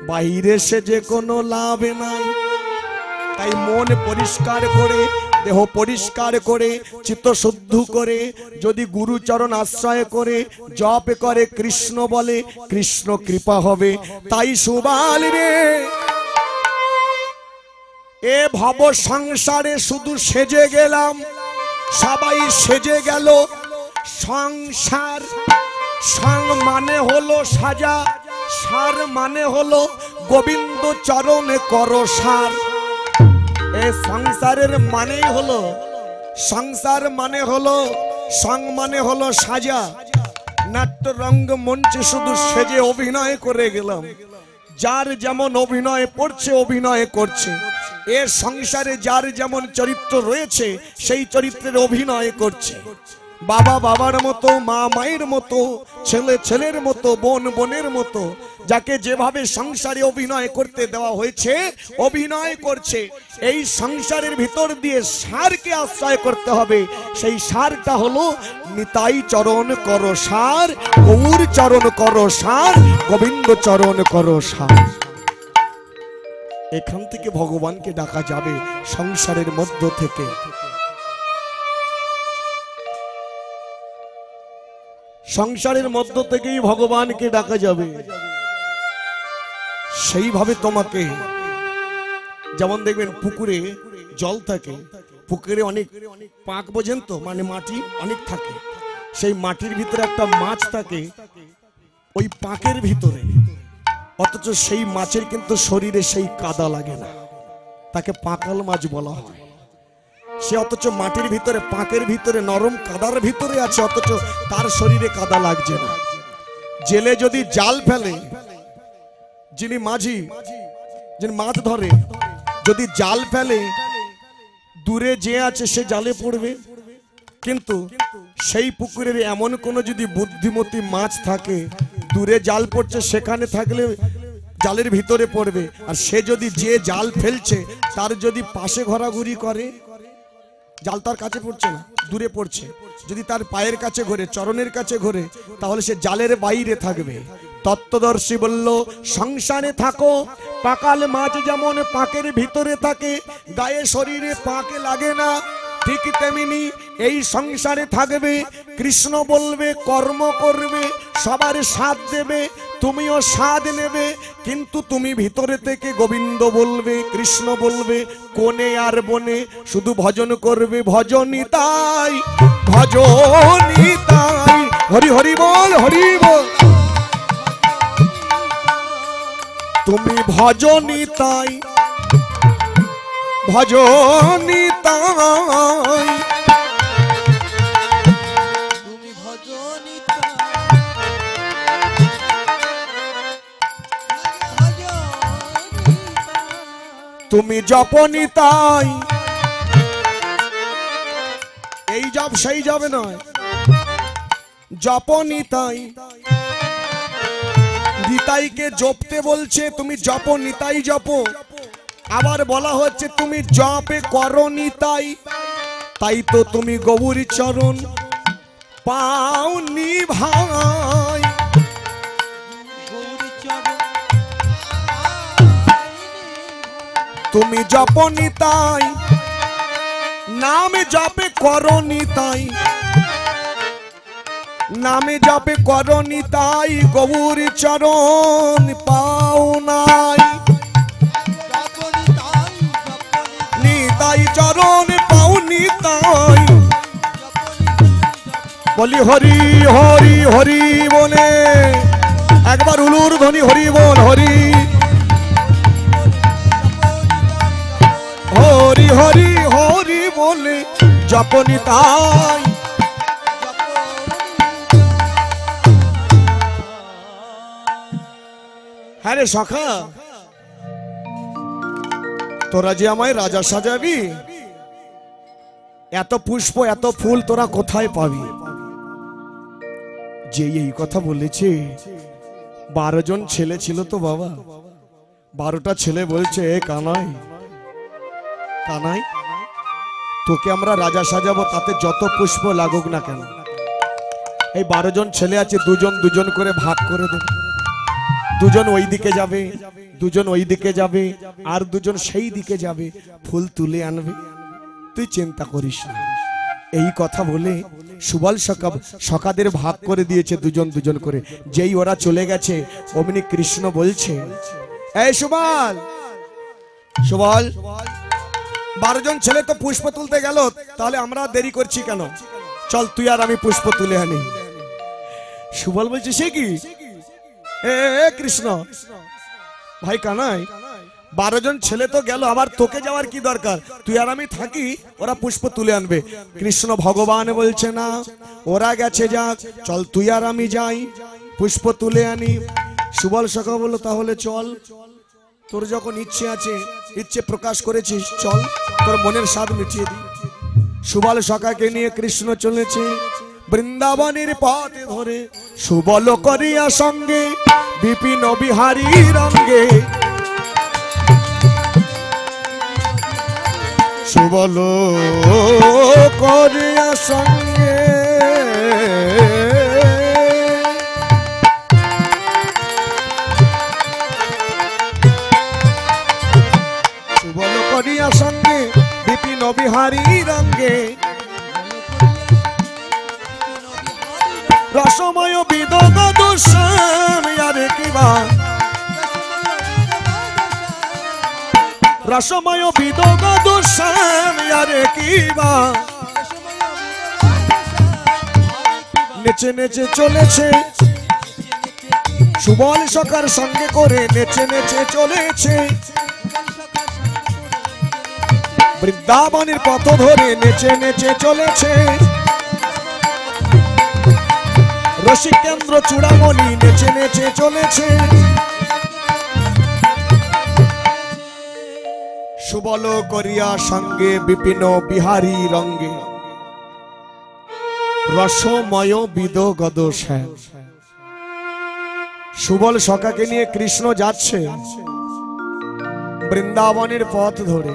বাহিরে সেজে কোনো লাভ নাই। তাই মন পরিষ্কার করে, দেহ পরিষ্কার করে, চিত্ত শুদ্ধ করে যদি গুরুচরণ আশ্রয় করে জপ করে, কৃষ্ণ বলে, কৃষ্ণ কৃপা হবে। তাই সুবাল রে, এ ভব সংসারে শুধু সেজে গেলাম, সবাই সেজে গেল। সংসার, সং মানে হলো সাজা, সার মানে হলো গোবিন্দ চরণে করো সার। এই সংসারের মানেই হলো, সংসার মানে হলো, সং মানে হলো সাজা। নাট্য রঙ্গ মঞ্চে শুধু সেজে অভিনয় করে গেলাম, যার যেমন অভিনয় পড়ছে অভিনয় করছে। এ সংসারে যার যেমন চরিত্র রয়েছে সেই চরিত্রের অভিনয় করছে। বাবা বাবার মতো, মা মায়ের মতো, ছেলে ছেলের মতো, বোন বোনের মতো, যাকে যেভাবে সংসারে অভিনয় করতে দেওয়া হয়েছে অভিনয় করছে। এই সংসারের ভিতর দিয়ে সারকে আশ্রয় করতে হবে। সেই সারটা হলো নিতাই চরণ করো সার, গৌর চরণ করো সার, গোবিন্দ চরণ করো সার। এখান থেকে ভগবানকে ডাকা যাবে সংসারের মধ্য থেকে। সংসারের মধ্য থেকেই ভগবানকে ডাকা যাবে। সেইভাবে তোমাকে, যেমন দেখবেন পুকুরে জল থাকে, পুকুরে অনেক পাক, বোঝেন তো, মানে মাটি অনেক থাকে, সেই মাটির ভিতরে একটা মাছ থাকে ওই পাকের ভিতরে, অথচ সেই মাছের কিন্তু শরীরে সেই কাদা লাগে না, তাকে পাকাল মাছ বলা হয়। সে অথচ মাটির ভিতরে, পাকের ভিতরে, নরম কাদার ভিতরে আছে, অথচ তার শরীরে কাদা লাগছে না। জেলে যদি জাল ফেলে, যিনি মাঝি, যিনি মাছ ধরে, যদি জাল ফেলে, দূরে যে আছে সে জালে পড়বে, কিন্তু সেই পুকুরের এমন কোন যদি বুদ্ধিমতী মাছ থাকে, দূরে জাল পড়ছে সেখানে থাকলে জালের ভিতরে পড়বে, আর সে যদি যে জাল ফেলছে তার যদি পাশে ঘোরাঘুরি করে, জাল তার কাছে পড়ছে না, দূরে পড়ছে, যদি তার পায়ের কাছে ঘোরে, চরণের কাছে ঘোরে, তাহলে সে জালের বাইরে থাকবে। তত্ত্বদর্শী বলল, সংসারে থাকো, পাকাল মাছ যেমন পাকের ভিতরে থাকে, গায়ে শরীরে পাকে লাগে না, ঠিক তেমনি এই সংসারে থাকবে, কৃষ্ণ বলবে, কর্ম করবে, সবার সাথ দেবে, তুমিও স্বাদ নেবে, কিন্তু তুমি ভিতরে থেকে গোবিন্দ বলবে, কৃষ্ণ বলবে, কোণে আর বনে শুধু ভজন করবে, ভজনিতাই ভজনিতাই, হরি হরি বল, হরি বল, তুমি ভজনিতাই ভজনিতাই, তুমি ভজনিতাই, তুমি জপনিতাই। এই জপ সেই যাবে নয়, জপনিতাই। নিতাইকে জপতে বলছে, তুমি জপ, নিতাই জপ। আবার বলা হচ্ছে তুমি জপে করো নিতাই, তাই তো তুমি গৌর চরণ পাওনি ভাই। তুমি জপ নিতাই, নামে জপে করো নিতাই, নামে জপে করো নিতাই, গৌর চরণ পাও নাই, নিতাই চরণ পাও নিতাই। বলি হরি হরি হরি বলে একবার উলুর ধ্বনি, হরি বল, হরি হরি হরি হরি বলে জপনিতাই। হ্যাঁ রে সখা, তোরা যে আমায় রাজা সাজাবি, এত পুষ্প এত ফুল তোরা কোথায় পাবি? যে এই কথা বলেছে 12 জন ছেলে ছিল তো বাবা, 12টা ছেলে বলছে, এ কানাই কানাই, তোকে আমরা রাজা সাজাবো, তাতে যত পুষ্প লাগুক না কেন, এই 12 জন ছেলে আছে, দুজন দুজন করে ভাগ করে দেবে, দুজন ওই দিকে যাবে, দুজন ওই দিকে যাবে, আর দুজন সেই দিকে যাবে, ফুল তুলে আনবে, তুই চিন্তা করিস না। এই কথা বলে সুবল সখাদের ভাগ করে দিয়েছে দুজন দুজন করে। যেই ওরা চলে গেছে অমনি কৃষ্ণ বলছে, এই সুবল, সুবল, 12 জন ছেলে তো পুষ্প তুলতে গেল, তাহলে আমরা দেরি করছি কেন, চল তুই আর আমি পুষ্প তুলে আনি। সুবল বলছে, সে কি? এ কৃষ্ণ ভাই কানাই, 12 জন ছেলে তো গেল, আবার তোকে যাওয়ার কি দরকার, তুই আর আমি থাকি, ওরা পুষ্প তুলে আনবে। কৃষ্ণ ভগবান বলছে, না, ওরা গেছে যাক, চল তুই আর আমি যাই, পুষ্প তুলে আনি। সুবল সখা বলল, তাহলে চল, তোর যখন ইচ্ছে আছে, ইচ্ছে প্রকাশ করেছিস, চল, তোর মনের স্বাদ মিটিয়ে দি। সুবল সখাকে নিয়ে কৃষ্ণ চলেছে বৃন্দাবনের পথে ধরে, সুবল করিয়া সঙ্গে বিপিন বিহারী রঙ্গে, সুবল করিয়া সঙ্গে সুবল করিয়া সঙ্গে বিপিন বিহারী রঙ্গে, রস রসময় বিদগ দুশ্যাম আরে কিবা রসময় বিদগ দুশ্যাম আরে কিবা নেচে নেচে চলেছে সুবল সখার সঙ্গে করে নেচে নেচে চলেছে বৃন্দাবনের পথ ধরে নেচে নেচে চলেছে রসিকেন্দ্র চূড়ামণি নেচে নেচে চলেছে সুবল করিয়া সঙ্গে বিপিন বিহারী রঙ্গে রসময় বিদগদ শ্যাম। সুবল সখাকে নিয়ে কৃষ্ণ যাচ্ছে বৃন্দাবনের পথ ধরে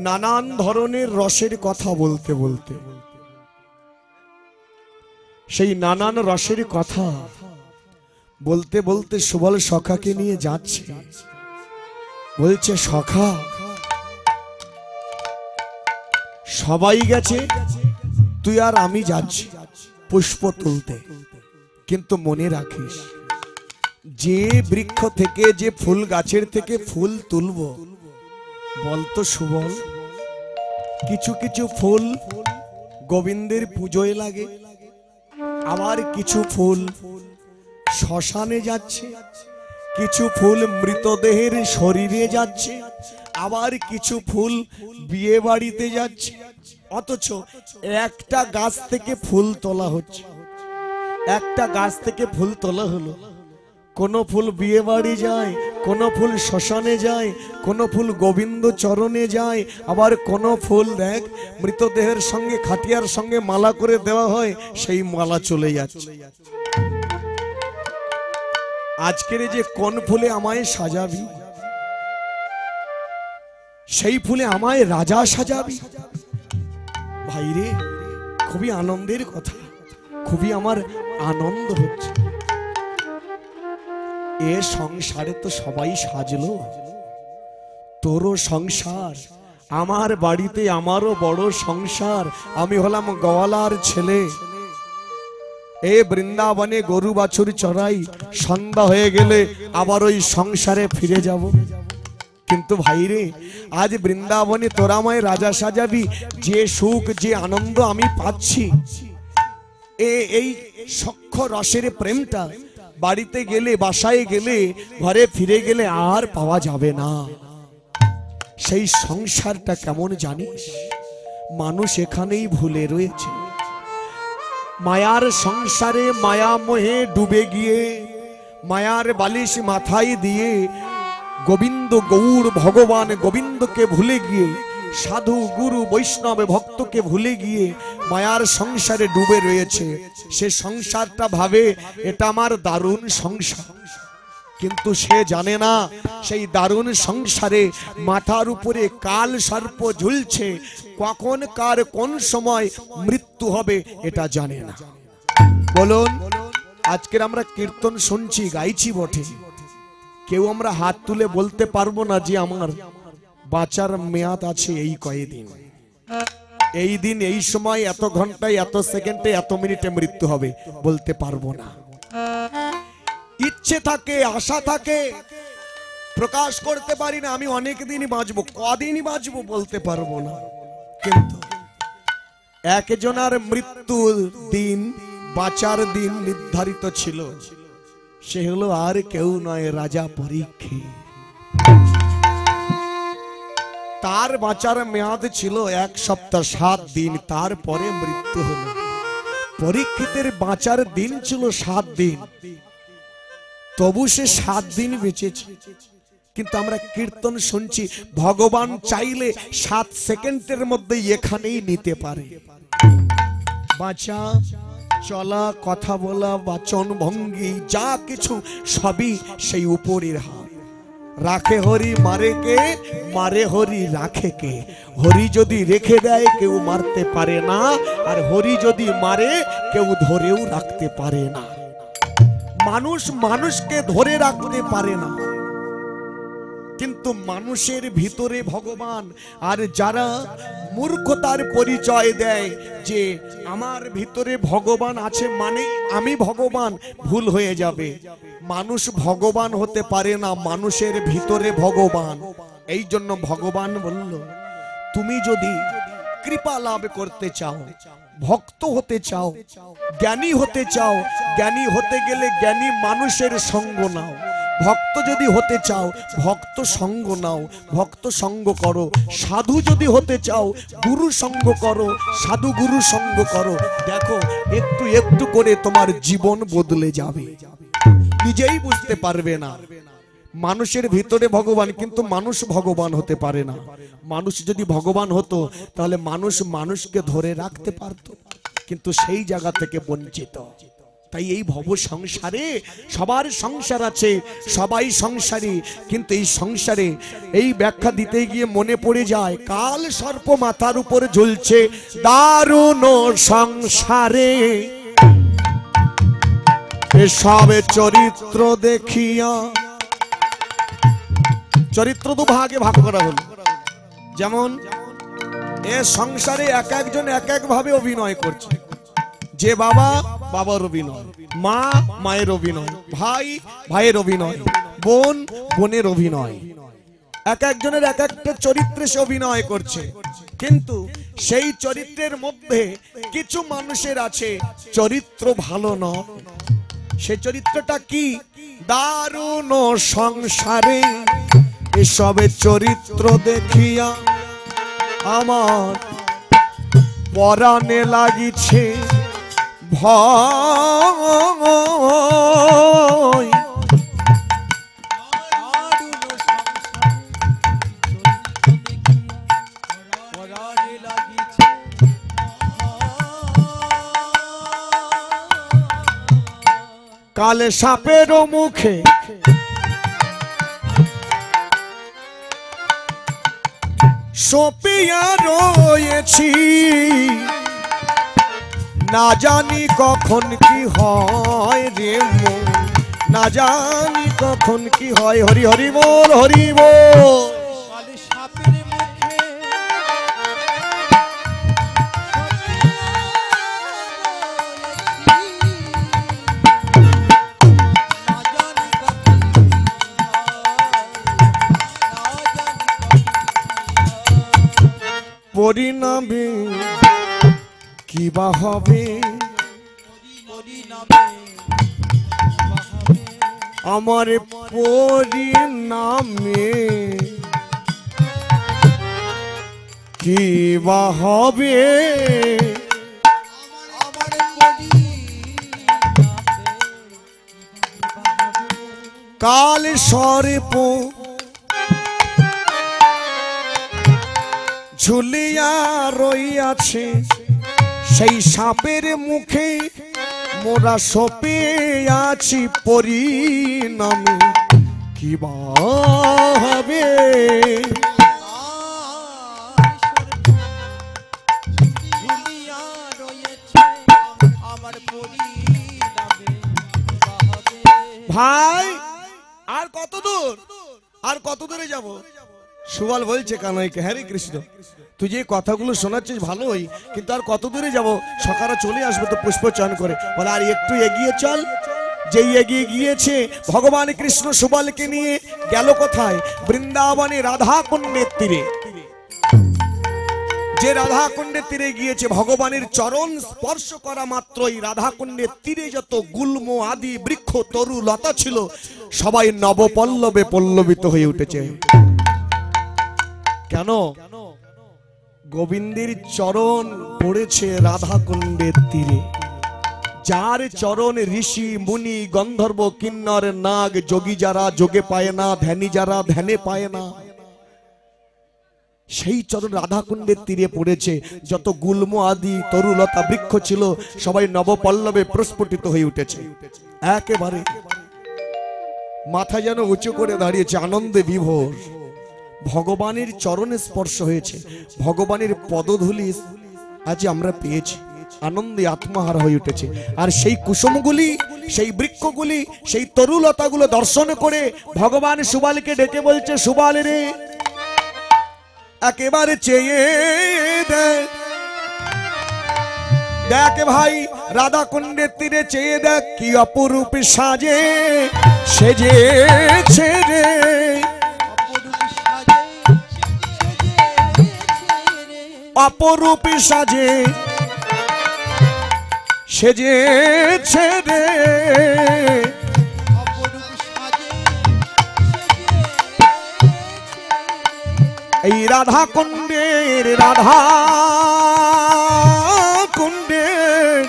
নানান ধরনের রসের কথা বলতে বলতে সেই নানান রসের কথা বলতে বলতে সুবল সখাকে নিয়ে যাচ্ছে বলছে সখা সবাই গেছে তুই আর আমি যাচ্ছি পুষ্প তুলতে কিন্তু মনে রাখিস যে বৃক্ষ থেকে যে ফুল গাছের থেকে ফুল তুলবো বলতো সুবল কিছু কিছু ফুল গোবিন্দের পুজোয় লাগে আবার কিছু ফুল শ্মশানে যাচ্ছে কিছু ফুল মৃতদেহের শরীরে যাচ্ছে আবার কিছু ফুল বিয়ে বাড়িতে যাচ্ছে অথচ একটা গাছ থেকে ফুল তোলা হচ্ছে একটা গাছ থেকে ফুল তোলা হলো কোন ফুল বিয়ে বাড়ি যায় কোন ফুল শ্মশানে যায় কোন ফুল গোবিন্দ চরণে যায় আবার কোন ফুল দেখ মৃতদেহের সঙ্গে খাটিয়ার সঙ্গে মালা করে দেওয়া হয় সেই মালা চলে যাচ্ছে আজকের যে কোন ফুলে আমায় সাজাবি সেই ফুলে আমায় রাজা সাজাবি ভাইরে খুবই আনন্দের কথা খুবই আমার আনন্দ হচ্ছে এ সংসারে তো সবাই সাজলো তোরও সংসার আমার বাড়িতে আমারও বড় সংসার আমি হলাম গোয়ালার ছেলে এ বৃন্দাবনে গরু বাছুর চড়াই সন্ধ্যা হয়ে গেলে আবার ওই সংসারে ফিরে যাব কিন্তু ভাইরে আজ বৃন্দাবনে তোরা আমায় রাজা সাজাবি যে সুখ যে আনন্দ আমি পাচ্ছি এই সখ্য রসের প্রেমটা বাড়িতে গেলে বাসায় গেলে ঘরে ফিরে গেলে আর পাওয়া যাবে না সেই সংসারটা কেমন জানিস মানুষ এখানেই ভুলে রয়েছে মায়ার সংসারে মায়া মোহে ডুবে গিয়ে মায়ার বালিশ মাথায় দিয়ে গোবিন্দ গৌর ভগবান গোবিন্দকে ভুলে গিয়ে সাধু গুরু বৈষ্ণব ভক্তকে ভুলে গিয়ে মায়ার সংসারে ডুবে রয়েছে সে সংসারটা ভাবে এটা আমার দারুণ সংসার কিন্তু সে জানে না সেই দারুণ সংসারে মাথার উপরে কাল সর্প ঝুলছে কখন কার কোন সময় মৃত্যু হবে এটা জানে না বলুন আজকের আমরা কীর্তন শুনছি গাইছি বটে কেউ আমরা হাত তুলে বলতে পারবো না যে আমার বাঁচার মেয়াদ আছে এই কয়েকদিন এই দিন এই সময় এত ঘন্টায় এত সেকেন্ডে এত মিনিটে মৃত্যু হবে বলতে পারবো না ইচ্ছে থাকে আশা থাকে প্রকাশ করতে পারি না আমি অনেক দিনই বাঁচবো কদিনই বাঁচবো বলতে পারবো না কিন্তু একজনের মৃত্যুর দিন বাঁচার দিন নির্ধারিত ছিল সে হলো আর কেউ নয় রাজা পরীক্ষিত তার বাঁচার মেয়াদ ছিল 1 সপ্তাহ 7 দিন তারপরে মৃত্যু হলো পরীক্ষিতের বাঁচার দিন ছিল 7 দিন তবু সে 7 দিন বেঁচেছে কিন্তু আমরা কীর্তন শুনছি ভগবান চাইলে 7 সেকেন্ডের মধ্যে এখানেই নিতে পারে বাঁচা চলা কথা বলা বাচন ভঙ্গি যা কিছু সবই সেই উপরের হাত রাখে হরি মারে কে মারে হরি রাখে কে হরি যদি রেখে দেয় কেউ মারতে পারে না আর হরি যদি মারে কেউ ধরেও রাখতে পারে না মানুষ মানুষকে ধরে রাখতে পারে না কিন্তু মানুষের ভিতরে ভগবান। আর যারা মূর্খতার পরিচয় দেয় যে আমার ভিতরে ভগবান আছে মানে আমি ভগবান, ভুল হয়ে যাবে। মানুষ ভগবান হতে পারে না, মানুষের ভিতরে ভগবান। এই জন্য ভগবান বলল, তুমি যদি কৃপা লাভ করতে চাও, ভক্ত হতে চাও, জ্ঞানী হতে চাও, জ্ঞানী হতে গেলে জ্ঞানী মানুষের সঙ্গ নাও। ভক্ত যদি হতে চাও, ভক্ত সঙ্গ নাও, ভক্ত সঙ্গ করো। সাধু যদি হতে চাও, গুরু সঙ্গ করো, সাধু গুরু সঙ্গ করো। দেখো একটু একটু করে তোমার জীবন বদলে যাবে, নিজেই বুঝতে পারবে না। মানুষের ভিতরে ভগবান, কিন্তু মানুষ ভগবান হতে পারে না। মানুষ যদি ভগবান হতো তাহলে মানুষ মানুষকে ধরে রাখতে পারত, কিন্তু সেই জায়গা থেকে বঞ্চিত। তাই এই ভব সংসারে সবার সংসার আছে, সবাই সংসারী, কিন্তু এই সংসারে এই ব্যাখ্যা দিতে গিয়ে মনে পড়ে যায় কাল সর্প মাথার উপরে ঝুলছে, দারুণ সংসারে এসব চরিত্র দেখিয়া। চরিত্র তো ভাগে ভাগ করা হলো। যেমন এ সংসারে এক একজন এক এক ভাবে অভিনয় করছে। যে বাবা, বাবার অভিনয়, মা, মায়ের অভিনয়, ভাই, ভাইয়ের অভিনয়, বোন, বোনের অভিনয়। এক একজনের এক একটা চরিত্রে সে অভিনয় করছে। কিন্তু সেই চরিত্রের মধ্যে কিছু মানুষের আছে চরিত্র ভালো নয়। সে চরিত্রটা কি? দারুণ সংসারে এসবে চরিত্র দেখিয়া আমার পরাণে লাগিছে ভয়। কালে সাপের মুখে সপিয়া রয়েছি, না জানি কখন কি হয় রে মন, না জানি কখন কি হয়। হরি হরি বল, হরি বল। পরিণামে কি বা হবে, আমার পরিণামে কি বা হবে। কাল সর্প ঝুলিয়া রইয়াছে, সেই সাপের মুখে মোরা সপে আছি, পরিণামে কি বা হবে। ভাই আর কত দূর, আর কত দূরে যাব? সুবল বলছে কানাইকে, হ্যাঁ রে কৃষ্ণ, তুই যে কথাগুলো শোনাচ্ছিস ভালোই, কিন্তু আর কত দূরে যাব? সকালে চলে আসবে তো পুষ্প চয়ন করে। বলে আর একটু এগিয়ে চল। যেই এগিয়ে গিয়েছে ভগবান কৃষ্ণ সুবলকে নিয়ে গেল কোথায়? বৃন্দাবনে রাধা কুণ্ডের তীরে। যে রাধা কুণ্ডের তীরে গিয়েছে, ভগবানের চরণ স্পর্শ করা মাত্রই রাধা কুণ্ডের তীরে যত গুল্ম আদি বৃক্ষ তরু লতা ছিল সবাই নবপল্লবে পল্লবিত হয়ে উঠেছে। কেন? গোবিন্দের চরণ পড়েছে রাধা কুণ্ডের তীরে। যার চরণ ঋষি মুনি গন্ধর্ব কিন্নর নাগ যোগী যারা যোগে পায় না, ধ্যানী যারা ধ্যানে পায় না, সেই চরণ রাধা কুণ্ডের তীরে পড়েছে। যত গুল্ম আদি তরুলতা বৃক্ষ ছিল সবাই নবপল্লবে প্রস্ফুটিত হয়ে উঠেছে। একেবারে মাথা যেন উঁচু করে দাঁড়িয়েছে, আনন্দে বিভোর। ভগবানের চরণে স্পর্শ হয়েছে, ভগবানের পদধূলি আজ আমরা পেয়েছি, আনন্দে আত্মহারা হয়ে উঠেছে। আর সেই কুসুমগুলি সেই বৃক্ষগুলি, সেই তরুলতাগুলো দর্শন করে ভগবান সুবালকে ডেকে বলছে, সুবাল রে একেবারে চেয়ে দেখ, দেখ ভাই রাধা কুণ্ডের তীরে চেয়ে দেখ কি অপরূপ সাজে সেজেছে রে। অপরূপ সাজে সেজেছে রে। এই রাধা কুণ্ডের, রাধা কুণ্ডের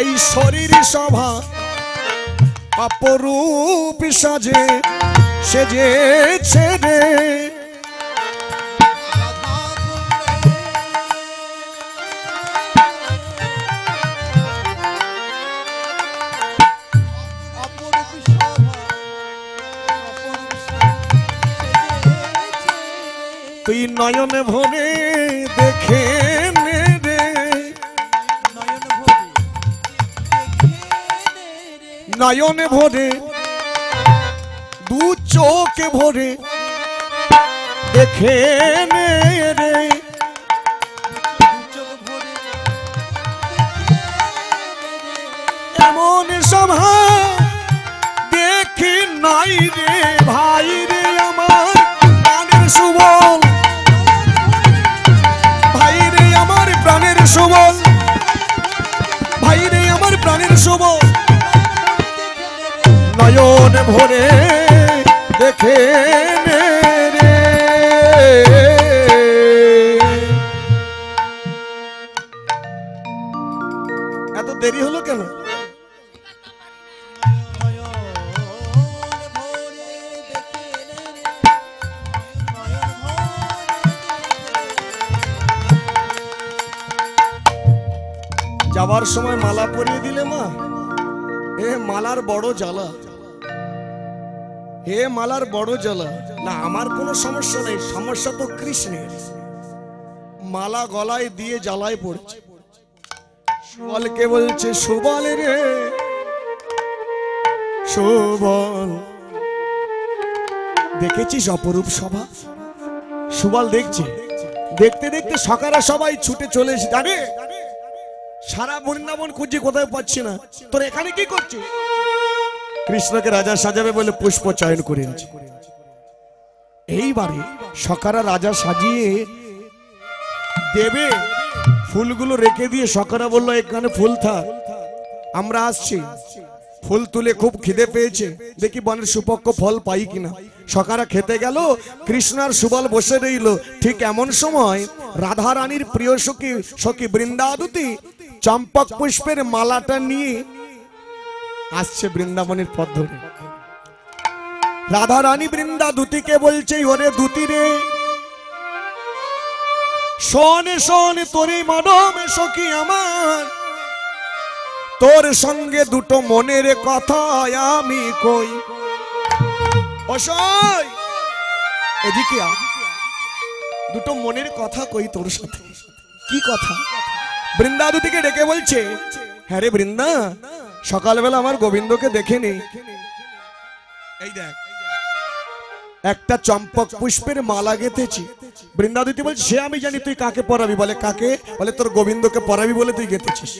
এই শরীর সভা অপরূপ সাজে সেজেছে রে। তুই নয়ন ভরে দেখে নে রে, নয়ন ভরে দু চোখ ভরে দেখে নে রে। এমন সভা দেখি নাই রে ভাই রে আমার প্রাণের সুবল, ভাই রে আমার প্রাণের সুবল, ভাই রে আমার প্রাণের সুবল। নয়ন ভরে দেখে নে রে। এত দেরি হলো কেন? যাবার সময় মালা পরিয়ে দিলে মা, এ মালার বড় জ্বালা, হে মালার বড় জ্বালা। না আমার কোনো সমস্যা নেই, সমস্যা তো কৃষ্ণের। মালা গলায় দিয়ে জ্বালায় পড়ছে। সুবলকে বলছে, সুবল রে সুবল, দেখেছিস অপরূপ সভা? সুবল দেখছে, দেখতে দেখতে সকারা সবাই ছুটে চলে এসে, জানে সারা বৃন্দাবন খুঁজে কোথায় পাচ্ছি না, তোর এখানে কি করছিস? কৃষ্ণকে রাজা সাজাবে বলে পুষ্প চয়ন করে এনেছে। এইবারে সকারা রাজা সাজিয়ে দেবে, ফুলগুলো রেখে দিয়ে সকারা বলল, এখানে ফুল থাক, আমরা আসছি। ফুল তুলে খুব খিদে পেয়েছে, দেখি বনের সুপক্ষ ফল পাই কিনা। সকারা খেতে গেল, কৃষ্ণ আর সুবল বসে রইল। ঠিক এমন সময় রাধা রানীর প্রিয় সখী সখী বৃন্দাবতী চম্পক পুষ্পের মালাটা নিয়ে আসছে বৃন্দাবনের পথ ধরে। রাধা রানী বৃন্দাবতীকে বলছে, ওরে দুতি রে শোন শোন তোরে মানব সখী আমার, তোর সঙ্গে দুটো মনের কথা আমি কই। অসয় এদিকে আ, দুটো মনের কথা কই তোর সাথে। কি কথা? বৃন্দাবতীকে ডেকে বলছে, হ্যাঁ রে বৃন্দা, সকালবেলা আমার গোবিন্দকে দেখেনি, এই দেখ একটা চম্পক পুষ্পের মালা গেঁথেছি। বৃন্দাবতী বলছে, সে আমি জানি, তুই কাকে পরাবি? বলে কাকে? বলে তোর গোবিন্দকে পরাবি বলে তুই গেঁথেছিস।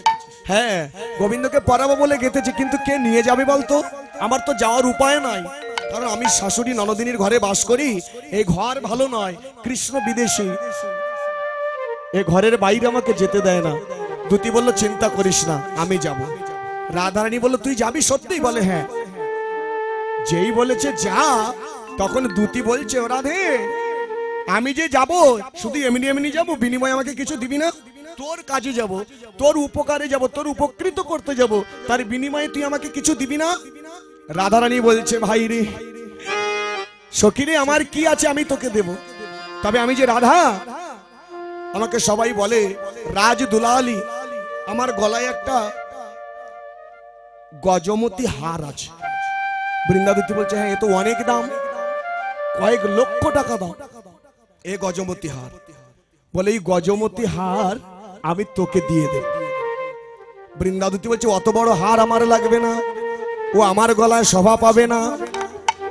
হ্যাঁ গোবিন্দকে পরাবো বলে গেঁথেছি, কিন্তু কে নিয়ে যাবে বলতো? আমার তো যাওয়ার উপায় নাই, কারণ আমি শাশুড়ি ননদিনীর ঘরে বাস করি, এই ঘর ভালো নয়, কৃষ্ণ বিদেশী, এই ঘরের বাইরে আমাকে যেতে দেয় না। দুতি বলল, চিন্তা করিস না, আমি যাব। রাধারানী বলল, তুই যাবি সত্যি? বলে হ্যাঁ। যেই বলেছে যা, তখন দুতি বলছে, ও রাধে, আমি যে যাব শুধু এমনি এমনি যাব, বিনিময়ে আমাকে কিছু দিবি না? তোর কাজে যাব, তোর উপকারে যাব, তোর উপকৃত করতে যাব, তার বিনিময়ে তুই আমাকে কিছু দিবি না? রাধারানী বলছে, ভাই রে সখী রে, আমার কি আছে আমি তোকে দেব? তবে আমি যে রাধা, আমাকে সবাই বলে রাজ দুলালি, আমার গলায় একটা গজমতি হার আছে। বৃন্দাবতী বলছে, হ্যাঁ এ তো অনেক দাম, কয়েক লক্ষ টাকা দাম এ গজমতি হার। বলে এই গজমতি হার আমি তোকে দিয়ে দেব। বৃন্দাবতী বলছে অত বড় হার আমার লাগবে না, ও আমার গলায় শোভা পাবে না।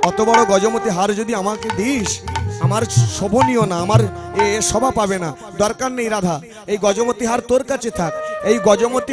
অত বড় গজমতি হার যদি আমাকে দিস, আমার শোভনীয় না, আমার শোভা পাবে না। দরকার নেই রাধা, এই গজমতি হার তোর কাছে থাক। এই গজমতি